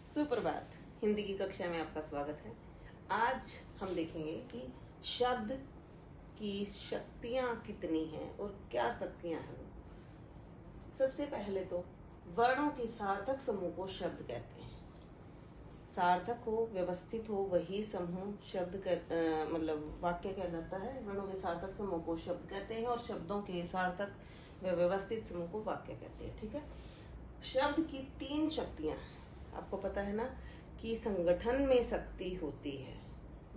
सुप्रभात। हिंदी की कक्षा में आपका स्वागत है। आज हम देखेंगे कि शब्द की शक्तियां कितनी हैं और क्या शक्तियां हैं। सबसे पहले तो वर्णों के सार्थक समूह को शब्द कहते हैं। सार्थक हो, व्यवस्थित हो, वही समूह शब्द मतलब वाक्य कहलाता है। वर्णों के सार्थक समूह को शब्द कहते हैं और शब्दों के सार्थक व व्यवस्थित समूह को वाक्य कहते हैं। ठीक है। शब्द की 3 शक्तियां, आपको पता है ना कि संगठन में शक्ति होती है।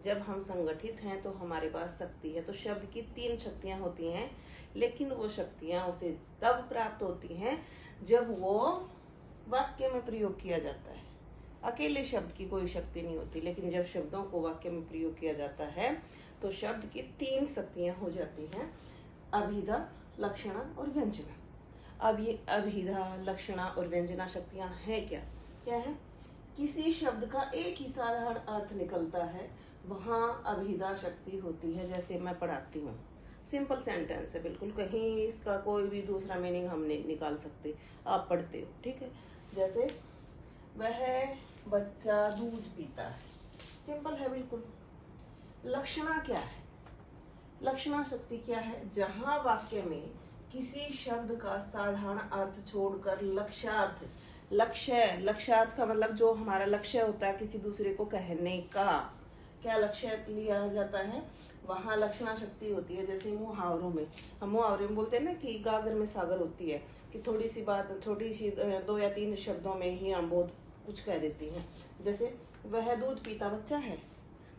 जब हम संगठित हैं तो हमारे पास शक्ति है। तो शब्द की 3 शक्तियां होती हैं, लेकिन वो शक्तियां उसे तब प्राप्त होती हैं जब वो वाक्य में प्रयोग किया जाता है। अकेले शब्द की कोई शक्ति नहीं होती, लेकिन जब शब्दों को वाक्य में प्रयोग किया जाता है तो शब्द की 3 शक्तियां हो जाती हैं: अभिधा, लक्षणा और व्यंजना। अब ये अभिधा, लक्षणा और व्यंजना शक्तियां हैं क्या है? किसी शब्द का एक ही साधारण अर्थ निकलता है, वहां अभिधा शक्ति होती है। जैसे मैं पढ़ाती हूँ, सिंपल सेंटेंस है बिल्कुल, कहीं इसका कोई भी दूसरा मीनिंग हम नहीं निकाल सकते। आप पढ़ते हो, ठीक है। जैसे वह बच्चा दूध पीता है, सिंपल है बिल्कुल। लक्षणा क्या है? लक्षणा शक्ति क्या है? जहां वाक्य में किसी शब्द का साधारण अर्थ छोड़कर लक्ष्यार्थ का मतलब जो हमारा लक्ष्य होता है किसी दूसरे को कहने का, क्या लक्ष्य लिया जाता है, वहां लक्षणा शक्ति होती है। जैसे मुहावरों में, हम मुहावरे में बोलते हैं ना कि गागर में सागर होती है, कि थोड़ी सी बात, छोटी सी 2 या 3 शब्दों में ही हम बहुत कुछ कह देती हैं। जैसे वह दूध पीता बच्चा है,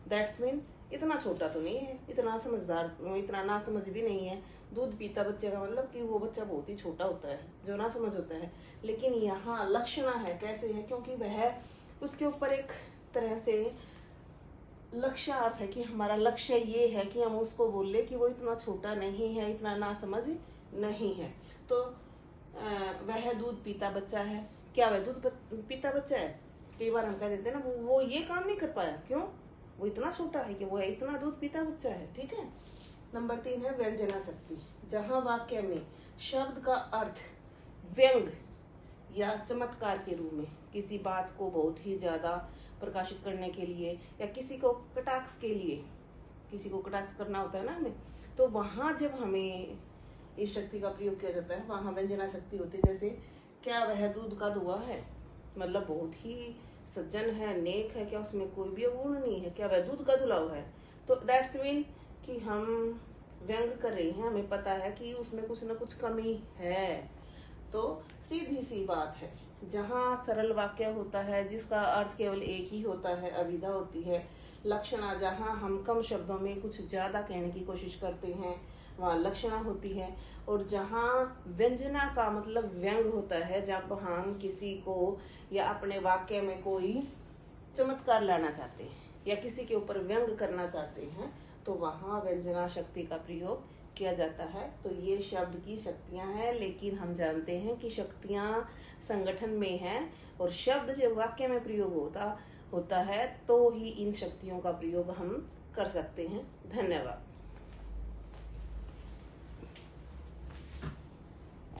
दैट्स मीन इतना छोटा तो नहीं है, इतना समझदार, इतना ना समझ भी नहीं है। दूध पीता बच्चे का मतलब कि वो बच्चा बहुत ही छोटा होता है, जो ना समझ होता है। लेकिन यहाँ लक्षणा है, कैसे है? क्योंकि वह उसके ऊपर एक तरह से लक्ष्यार्थ है कि हमारा लक्ष्य ये है कि हम उसको बोले कि वो इतना छोटा नहीं है, इतना ना समझ नहीं है। तो वह दूध पीता बच्चा है, क्या वह दूध पीता बच्चा है? कई बार हम कह देते हैं ना वो ये काम नहीं कर पाया, क्यों? वो इतना छोटा है कि वो है इतना दूध पीता बच्चा है। ठीक है। नंबर 3 है व्यंजना शक्ति। जहां वाक्य में शब्द का अर्थ व्यंग या चमत्कार के रूप में किसी बात को बहुत ही ज्यादा प्रकाशित करने के लिए या किसी को कटाक्ष के लिए, किसी को कटाक्ष करना होता है ना हमें, तो वहां जब हमें इस शक्ति का प्रयोग किया जाता है वहां व्यंजना शक्ति होती है। जैसे क्या वह दूध का धुआं है, मतलब बहुत ही सज्जन है, नेक है, क्या उसमें कोई भी अवगुण नहीं है, क्या वह दूध का धुलाव है? तो दैट्स मीन कि हम व्यंग कर रहे हैं, हमें पता है कि उसमें कुछ ना कुछ कमी है। तो सीधी सी बात है, जहां सरल वाक्य होता है जिसका अर्थ केवल एक ही होता है, अभिधा होती है। लक्षणा, जहां हम कम शब्दों में कुछ ज्यादा कहने की कोशिश करते हैं, वहां लक्षणा होती है। और जहां व्यंजना का मतलब व्यंग होता है, जब हम किसी को या अपने वाक्य में कोई चमत्कार लाना चाहते हैं या किसी के ऊपर व्यंग करना चाहते हैं, तो वहां व्यंजना शक्ति का प्रयोग किया जाता है। तो ये शब्द की शक्तियां हैं, लेकिन हम जानते हैं कि शक्तियां संगठन में हैं और शब्द जब वाक्य में प्रयोग होता है तो ही इन शक्तियों का प्रयोग हम कर सकते हैं। धन्यवाद।